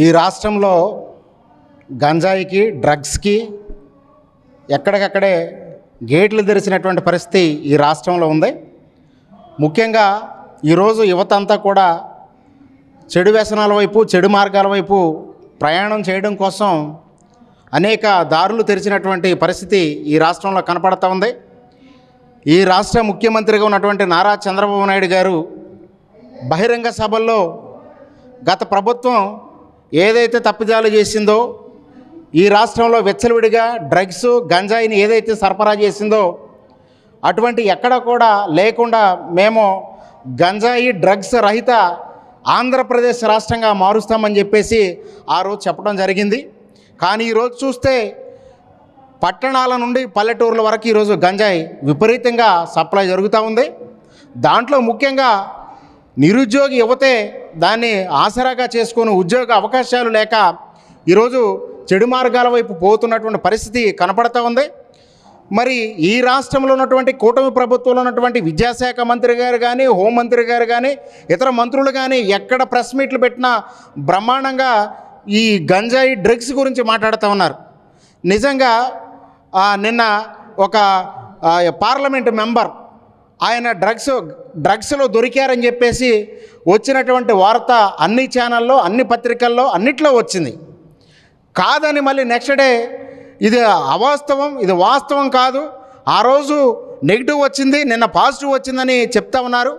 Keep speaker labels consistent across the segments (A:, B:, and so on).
A: ఈ రాష్ట్రంలో గంజాయికి డ్రగ్స్కి ఎక్కడికక్కడే గేట్లు తెరిచినటువంటి పరిస్థితి ఈ రాష్ట్రంలో ఉంది. ముఖ్యంగా ఈరోజు యువత అంతా కూడా చెడు వ్యసనాల వైపు, చెడు మార్గాల వైపు ప్రయాణం చేయడం కోసం అనేక దారులు తెరిచినటువంటి పరిస్థితి ఈ రాష్ట్రంలో కనపడుతూ ఉంది. ఈ రాష్ట్ర ముఖ్యమంత్రిగా ఉన్నటువంటి నారా చంద్రబాబు నాయుడు గారు బహిరంగ సభల్లో గత ప్రభుత్వం ఏదైతే తప్పిదాలు చేసిందో, ఈ రాష్ట్రంలో విచ్చలవిడిగా డ్రగ్స్ గంజాయిని ఏదైతే సరఫరా చేసిందో అటువంటి ఎక్కడ కూడా లేకుండా మేము గంజాయి డ్రగ్స్ రహిత ఆంధ్రప్రదేశ్ రాష్ట్రంగా మారుస్తామని చెప్పేసి ఆ రోజు చెప్పడం జరిగింది. కానీ ఈరోజు చూస్తే పట్టణాల నుండి పల్లెటూర్ల వరకు ఈరోజు గంజాయి విపరీతంగా సప్లై జరుగుతూ ఉంది. దాంట్లో ముఖ్యంగా నిరుద్యోగి యువతే దాన్ని ఆసరాగా చేసుకొని ఉద్యోగ అవకాశాలు లేక ఈరోజు చెడు మార్గాల వైపు పోతున్నటువంటి పరిస్థితి కనపడుతూ ఉంది. మరి ఈ రాష్ట్రంలో ఉన్నటువంటి కూటమి ప్రభుత్వంలో ఉన్నటువంటి విద్యాశాఖ మంత్రి గారు కానీ, హోంమంత్రి గారు కానీ, ఇతర మంత్రులు కానీ ఎక్కడ ప్రెస్ మీట్లు పెట్టినా బ్రహ్మాండంగా ఈ గంజాయి డ్రగ్స్ గురించి మాట్లాడుతూ ఉన్నారు. నిజంగా నిన్న ఒక పార్లమెంటు మెంబర్ ఆయన డ్రగ్స్లో దొరికారని చెప్పేసి వచ్చినటువంటి వార్త అన్ని ఛానల్లో, అన్ని పత్రికల్లో, అన్నిట్లో వచ్చింది. కాదని మళ్ళీ నెక్స్ట్ డే ఇది అవాస్తవం, ఇది వాస్తవం కాదు, ఆ రోజు నెగిటివ్ వచ్చింది, నిన్న పాజిటివ్ వచ్చిందని చెప్తా ఉన్నారు.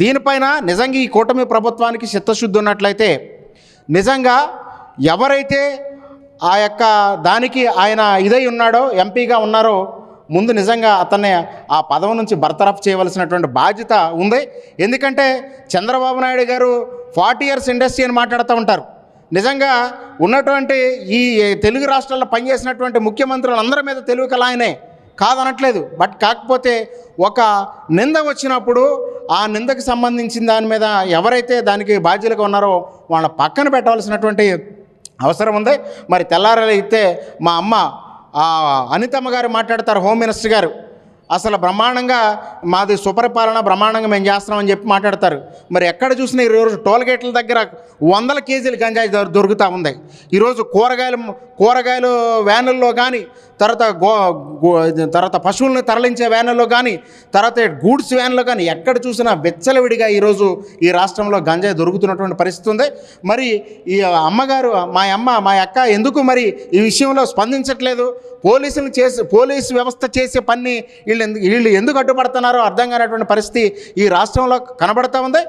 A: దీనిపైన నిజంగా ఈ కూటమి ప్రభుత్వానికి చిత్తశుద్ధి ఉన్నట్లయితే నిజంగా ఎవరైతే ఆ యొక్క దానికి ఆయన ఇదై ఉన్నాడో, ఎంపీగా ఉన్నారో, ముందు నిజంగా అతన్ని ఆ పదవి నుంచి బర్తరఫ్ చేయవలసినటువంటి బాధ్యత ఉంది. ఎందుకంటే చంద్రబాబు నాయుడు గారు 40 years ఇండస్ట్రీ అని మాట్లాడుతూ ఉంటారు. నిజంగా ఉన్నటువంటి ఈ తెలుగు రాష్ట్రాల్లో పనిచేసినటువంటి ముఖ్యమంత్రులు అందరి మీద తెలుగు కళ ఆయనే, కాదనట్లేదు. బట్ కాకపోతే ఒక నింద వచ్చినప్పుడు ఆ నిందకు సంబంధించిన దాని మీద ఎవరైతే దానికి బాధ్యులుగా ఉన్నారో వాళ్ళ పక్కన పెట్టవలసినటువంటి అవసరం ఉంది. మరి తెల్లారైతే మా అమ్మ అనితమ్మ గారు మాట్లాడతారు, హోమ్ మినిస్టర్ గారు, అసలు బ్రహ్మాండంగా మాది సుపరిపాలన బ్రహ్మాండంగా మేము చేస్తున్నామని చెప్పి మాట్లాడతారు. మరి ఎక్కడ చూసినా ఈరోజు టోల్గేట్ల దగ్గర 100 kgs గంజాయి దొరుకుతూ ఉంది. ఈరోజు కూరగాయలు వ్యానుల్లో కానీ, తర్వాత పశువులను తరలించే వ్యానుల్లో కానీ, తర్వాత గూడ్స్ వ్యాన్లో కానీ ఎక్కడ చూసినా విచ్చలవిడిగా ఈరోజు ఈ రాష్ట్రంలో గంజాయి దొరుకుతున్నటువంటి పరిస్థితి ఉంది. మరి ఈ అమ్మగారు, మా అక్క ఎందుకు మరి ఈ విషయంలో స్పందించట్లేదు? పోలీసు వ్యవస్థ చేసే పని వీళ్ళు ఎందుకు అడ్డుపడుతున్నారో అర్థం కానటువంటి పరిస్థితి ఈ రాష్ట్రంలో కనబడుతూ ఉంది.